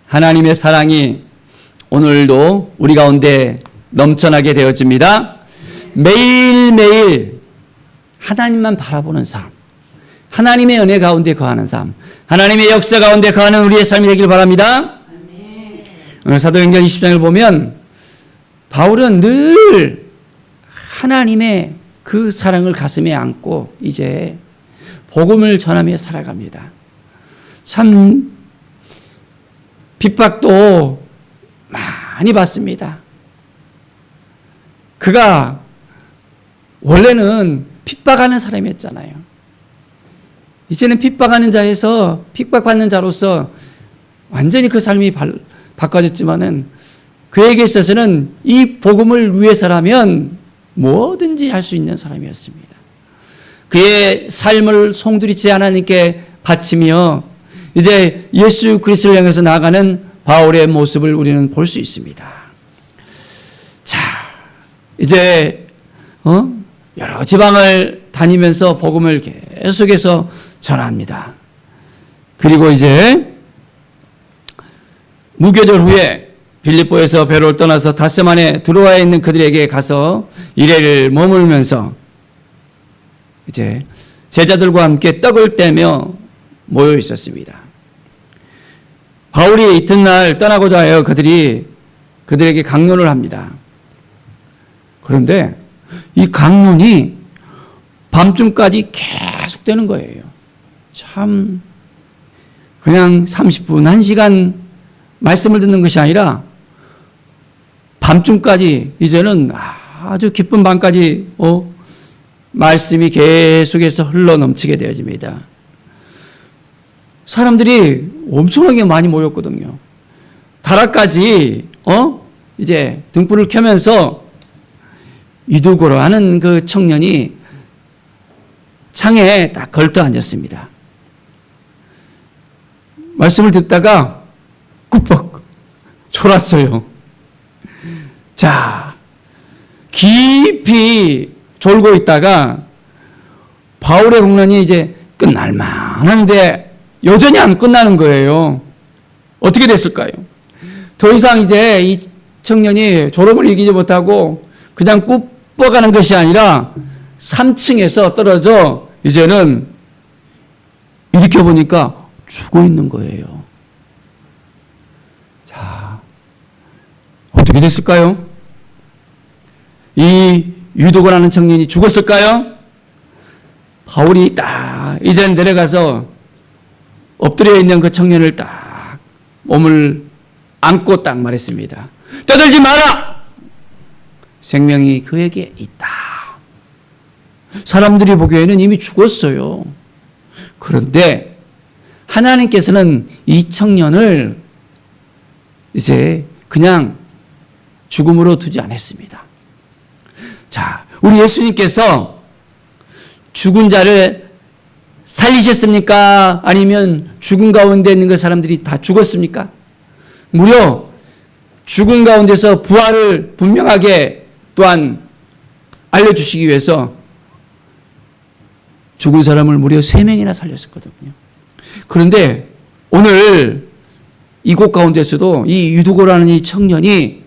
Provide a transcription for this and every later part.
하나님의 사랑이 오늘도 우리 가운데 넘쳐나게 되어집니다. 매일매일 하나님만 바라보는 삶, 하나님의 은혜 가운데 거하는 삶, 하나님의 역사 가운데 거하는 우리의 삶이 되길 바랍니다. 오늘 사도행전 20장을 보면 바울은 늘 하나님의 그 사랑을 가슴에 안고 이제 복음을 전하며 살아갑니다. 참 핍박도 많이 받습니다. 그가 원래는 핍박하는 사람이었잖아요. 이제는 핍박하는 자에서 핍박받는 자로서 완전히 그 삶이 바꿔졌지만은 그에게 있어서는 이 복음을 위해서라면 뭐든지 할 수 있는 사람이었습니다. 그의 삶을 송두리째 하나님께 바치며 이제 예수 그리스도를 향해서 나아가는 바울의 모습을 우리는 볼 수 있습니다. 자, 이제 여러 지방을 다니면서 복음을 계속해서 전합니다. 그리고 이제 무교절 후에 빌립보에서 배를 떠나서 닷새만에 드로아에 있는 그들에게 가서 이래를 머물면서 이제 제자들과 함께 떡을 떼며 모여 있었습니다. 바울이 이튿날 떠나고자 하여 그들에게 강론을 합니다. 그런데 이 강론이 밤중까지 계속되는 거예요. 참 그냥 30분, 1시간 말씀을 듣는 것이 아니라 밤중까지 이제는 아주 깊은 밤까지 말씀이 계속해서 흘러넘치게 되어집니다. 사람들이 엄청나게 많이 모였거든요. 다락까지 이제 등불을 켜면서 유두고로 하는 그 청년이 창에 딱 걸터 앉았습니다. 말씀을 듣다가 꾸벅 졸았어요. 자, 깊이 졸고 있다가 바울의 공론이 이제 끝날만 하는데 여전히 안 끝나는 거예요. 어떻게 됐을까요? 더 이상 이제 이 청년이 졸음을 이기지 못하고 그냥 꾸벅하는 것이 아니라 3층에서 떨어져 이제는 일으켜 보니까 죽어 있는 거예요. 자, 어떻게 됐을까요? 이 유두고라는 청년이 죽었을까요? 바울이 딱 이제 내려가서 엎드려 있는 그 청년을 딱 몸을 안고 딱 말했습니다. 떠들지 마라! 생명이 그에게 있다. 사람들이 보기에는 이미 죽었어요. 그런데 하나님께서는 이 청년을 이제 그냥 죽음으로 두지 않았습니다. 자, 우리 예수님께서 죽은 자를 살리셨습니까? 아니면 죽은 가운데 있는 그 사람들이 다 죽었습니까? 무려 죽은 가운데서 부활을 분명하게 또한 알려주시기 위해서 죽은 사람을 무려 3명이나 살렸었거든요. 그런데 오늘 이곳 가운데서도 이 유두고라는 이 청년이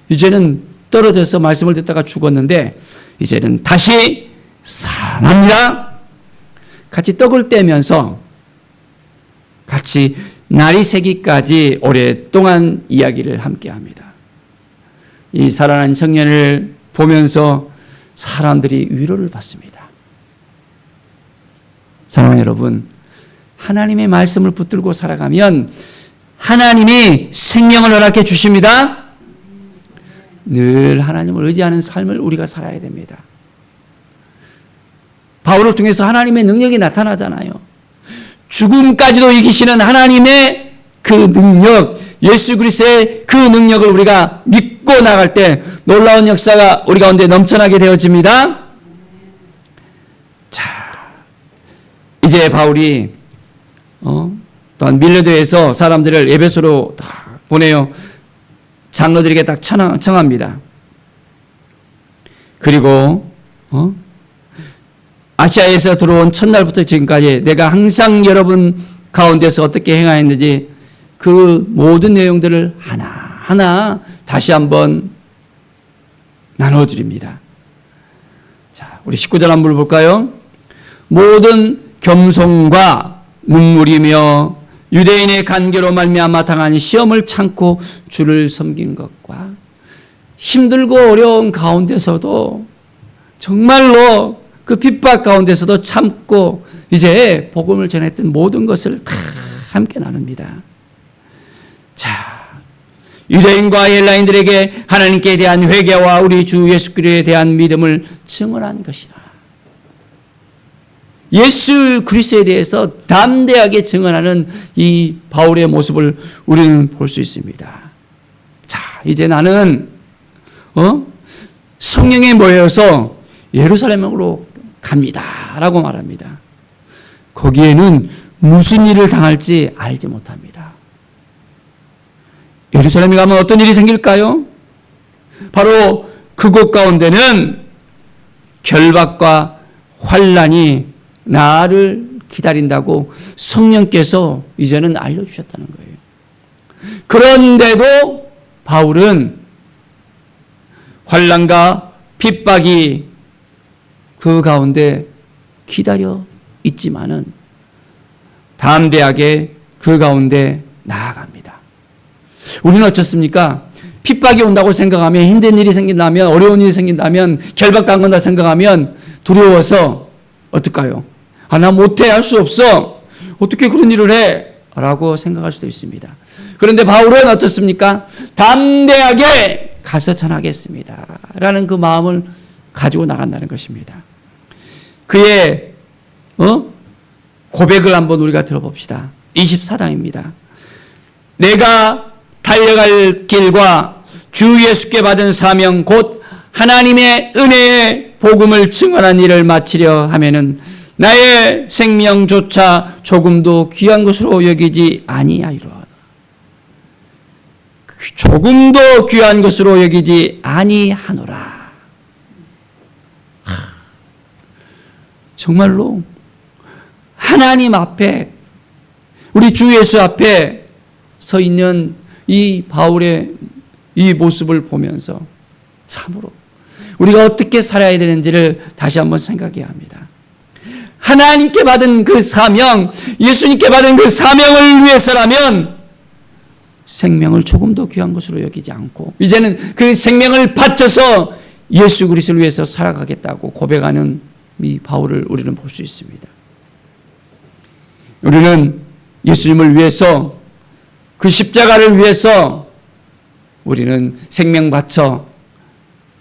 이제는 떨어져서 말씀을 듣다가 죽었는데 이제는 다시 살아납니다. 같이 떡을 떼면서 같이 날이 새기까지 오랫동안 이야기를 함께합니다. 이 살아난 청년을 보면서 사람들이 위로를 받습니다. 사랑하는 여러분, 하나님의 말씀을 붙들고 살아가면 하나님이 생명을 허락해 주십니다. 늘 하나님을 의지하는 삶을 우리가 살아야 됩니다. 바울을 통해서 하나님의 능력이 나타나잖아요. 죽음까지도 이기시는 하나님의 그 능력, 예수 그리스도의 그 능력을 우리가 믿고 나갈 때 놀라운 역사가 우리 가운데 넘쳐나게 되어집니다. 자, 이제 바울이 또한 밀레도에서 사람들을 에베소로 다 보내요. 장로들에게 딱 청합니다. 그리고 아시아에서 들어온 첫날부터 지금까지 내가 항상 여러분 가운데서 어떻게 행하였는지 그 모든 내용들을 하나하나 다시 한번 나눠드립니다. 자, 우리 19절 한번 볼까요? 모든 겸손과 눈물이며 유대인의 간계로 말미암아 당한 시험을 참고 주를 섬긴 것과 힘들고 어려운 가운데서도 정말로 그 핍박 가운데서도 참고 이제 복음을 전했던 모든 것을 다 함께 나눕니다. 자, 유대인과 헬라인들에게 하나님께 대한 회개와 우리 주 예수 그리스도에 대한 믿음을 증언한 것이라. 예수 그리스도에 대해서 담대하게 증언하는 이 바울의 모습을 우리는 볼 수 있습니다. 자, 이제 나는 성령에 모여서 예루살렘으로 갑니다라고 말합니다. 거기에는 무슨 일을 당할지 알지 못합니다. 예루살렘에 가면 어떤 일이 생길까요? 바로 그곳 가운데는 결박과 환난이 나를 기다린다고 성령께서 이제는 알려주셨다는 거예요. 그런데도 바울은 환난과 핍박이 그 가운데 기다려 있지만은 담대하게 그 가운데 나아갑니다. 우리는 어떻습니까? 핍박이 온다고 생각하면, 힘든 일이 생긴다면, 어려운 일이 생긴다면, 결박당한다 생각하면 두려워서 어떨까요? 나 못해, 할 수 없어. 어떻게 그런 일을 해? 라고 생각할 수도 있습니다. 그런데 바울은 어떻습니까? 담대하게 가서 전하겠습니다. 라는 그 마음을 가지고 나간다는 것입니다. 그의 고백을 한번 우리가 들어봅시다. 24장입니다. 내가 달려갈 길과 주 예수께 받은 사명 곧 하나님의 은혜의 복음을 증언한 일을 마치려 하면은 나의 생명조차 조금도 귀한 것으로 여기지 아니하리라. 조금도 귀한 것으로 여기지 아니하노라. 정말로 하나님 앞에, 우리 주 예수 앞에 서 있는 이 바울의 이 모습을 보면서 참으로 우리가 어떻게 살아야 되는지를 다시 한번 생각해야 합니다. 하나님께 받은 그 사명, 예수님께 받은 그 사명을 위해서라면 생명을 조금도 귀한 것으로 여기지 않고 이제는 그 생명을 바쳐서 예수 그리스도를 위해서 살아가겠다고 고백하는 이 바울을 우리는 볼 수 있습니다. 우리는 예수님을 위해서, 그 십자가를 위해서 우리는 생명 바쳐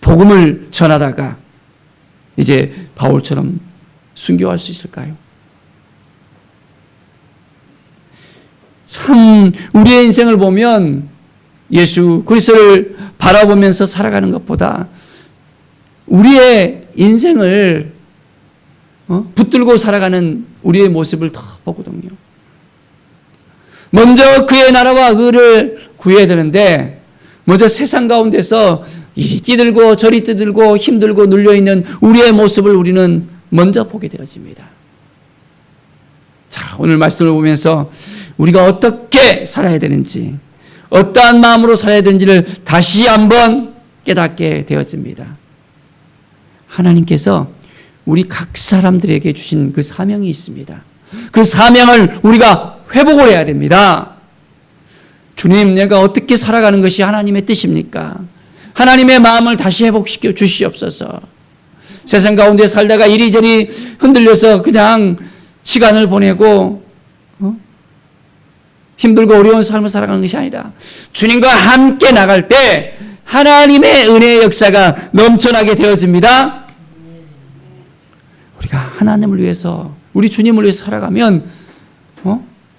복음을 전하다가 이제 바울처럼 순교할 수 있을까요? 참 우리의 인생을 보면 예수 그리스도를 바라보면서 살아가는 것보다 우리의 인생을 붙들고 살아가는 우리의 모습을 더 보거든요. 먼저 그의 나라와 의를 구해야 되는데 먼저 세상 가운데서 이리 뛰들고 저리 뛰들고 힘들고 눌려있는 우리의 모습을 우리는 먼저 보게 되어집니다. 자, 오늘 말씀을 보면서 우리가 어떻게 살아야 되는지, 어떠한 마음으로 살아야 되는지를 다시 한번 깨닫게 되었습니다. 하나님께서 우리 각 사람들에게 주신 그 사명이 있습니다. 그 사명을 우리가 회복을 해야 됩니다. 주님, 내가 어떻게 살아가는 것이 하나님의 뜻입니까? 하나님의 마음을 다시 회복시켜 주시옵소서. 세상 가운데 살다가 이리저리 흔들려서 그냥 시간을 보내고 힘들고 어려운 삶을 살아가는 것이 아니라 주님과 함께 나갈 때 하나님의 은혜의 역사가 넘쳐나게 되어집니다. 우리가 하나님을 위해서, 우리 주님을 위해서 살아가면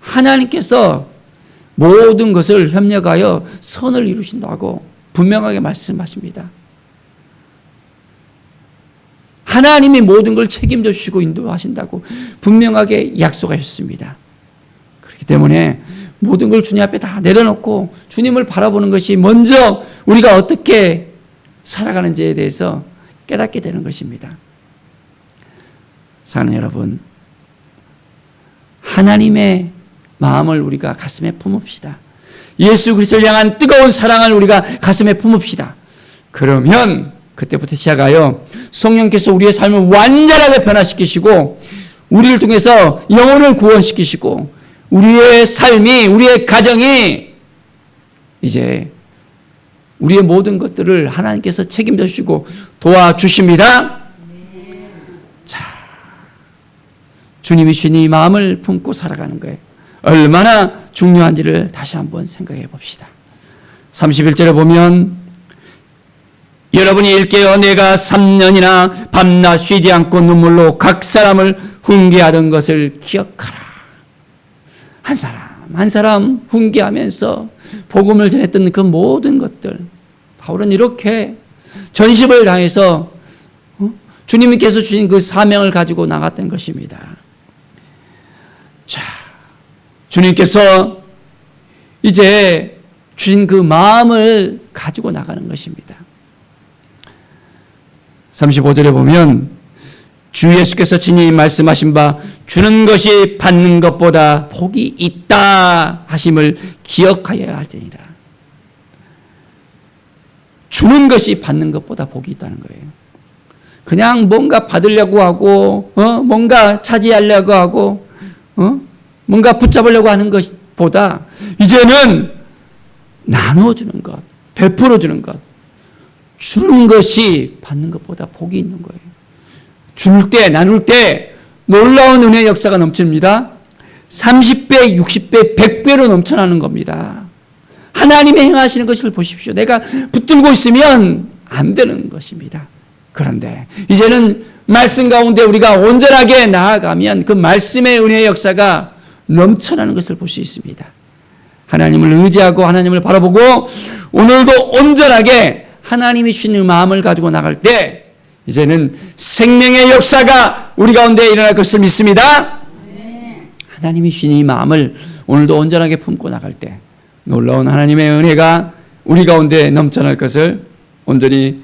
하나님께서 모든 것을 협력하여 선을 이루신다고 분명하게 말씀하십니다. 하나님이 모든 걸 책임져 주시고 인도하신다고 분명하게 약속하셨습니다. 그렇기 때문에 모든 걸 주님 앞에 다 내려놓고 주님을 바라보는 것이 먼저 우리가 어떻게 살아가는지에 대해서 깨닫게 되는 것입니다. 사랑하는 여러분, 하나님의 마음을 우리가 가슴에 품읍시다. 예수 그리스도를 향한 뜨거운 사랑을 우리가 가슴에 품읍시다. 그러면 그때부터 시작하여 성령께서 우리의 삶을 완전하게 변화시키시고 우리를 통해서 영혼을 구원시키시고 우리의 삶이, 우리의 가정이 이제 우리의 모든 것들을 하나님께서 책임져 주시고 도와주십니다. 자, 주님이 주신 이 마음을 품고 살아가는 거예요. 얼마나 중요한지를 다시 한번 생각해 봅시다. 31절에 보면 여러분이 일깨어 내가 3년이나 밤낮 쉬지 않고 눈물로 각 사람을 훈계하던 것을 기억하라. 한 사람 한 사람 훈계하면서 복음을 전했던 그 모든 것들, 바울은 이렇게 전심을 다해서 주님께서 주신 그 사명을 가지고 나갔던 것입니다. 자, 주님께서 이제 주신 그 마음을 가지고 나가는 것입니다. 35절에 보면 주 예수께서 친히 말씀하신 바 주는 것이 받는 것보다 복이 있다 하심을 기억하여야 할지니라. 주는 것이 받는 것보다 복이 있다는 거예요. 그냥 뭔가 받으려고 하고 뭔가 차지하려고 하고 뭔가 붙잡으려고 하는 것보다 이제는 나눠주는 것, 베풀어주는 것, 주는 것이 받는 것보다 복이 있는 거예요. 줄 때, 나눌 때 놀라운 은혜의 역사가 넘칩니다. 30배, 60배, 100배로 넘쳐나는 겁니다. 하나님의 행하시는 것을 보십시오. 내가 붙들고 있으면 안 되는 것입니다. 그런데 이제는 말씀 가운데 우리가 온전하게 나아가면 그 말씀의 은혜의 역사가 넘쳐나는 것을 볼 수 있습니다. 하나님을 의지하고 하나님을 바라보고 오늘도 온전하게 하나님이 주시는 마음을 가지고 나갈 때 이제는 생명의 역사가 우리 가운데 일어날 것을 믿습니다. 하나님이 주신 이 마음을 오늘도 온전하게 품고 나갈 때 놀라운 하나님의 은혜가 우리 가운데 넘쳐날 것을 온전히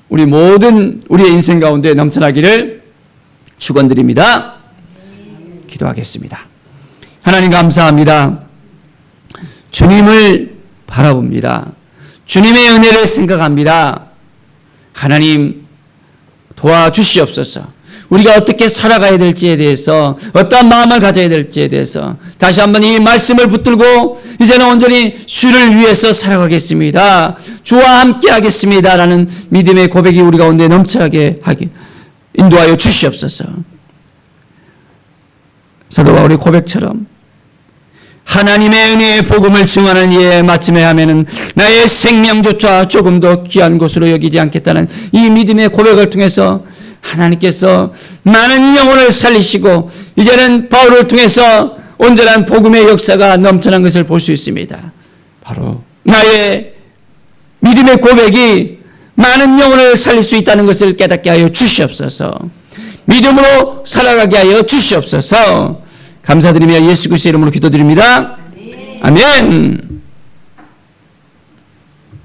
우리 모든 우리의 인생 가운데 넘쳐나기를 축원드립니다. 기도하겠습니다. 하나님 감사합니다. 주님을 바라봅니다. 주님의 은혜를 생각합니다. 하나님 도와주시옵소서. 우리가 어떻게 살아가야 될지에 대해서, 어떠한 마음을 가져야 될지에 대해서 다시 한번 이 말씀을 붙들고 이제는 온전히 주를 위해서 살아가겠습니다. 주와 함께 하겠습니다 라는 믿음의 고백이 우리 가운데 넘쳐나게 하게 인도하여 주시옵소서. 사도 바울의 고백처럼 하나님의 은혜의 복음을 증언하는 이에 마침에 하면은 나의 생명조차 조금 더 귀한 것으로 여기지 않겠다는 이 믿음의 고백을 통해서 하나님께서 많은 영혼을 살리시고 이제는 바울을 통해서 온전한 복음의 역사가 넘쳐난 것을 볼 수 있습니다. 바로 나의 믿음의 고백이 많은 영혼을 살릴 수 있다는 것을 깨닫게 하여 주시옵소서. 믿음으로 살아가게 하여 주시옵소서. 감사드리며 예수 그리스도의 이름으로 기도드립니다. 아멘.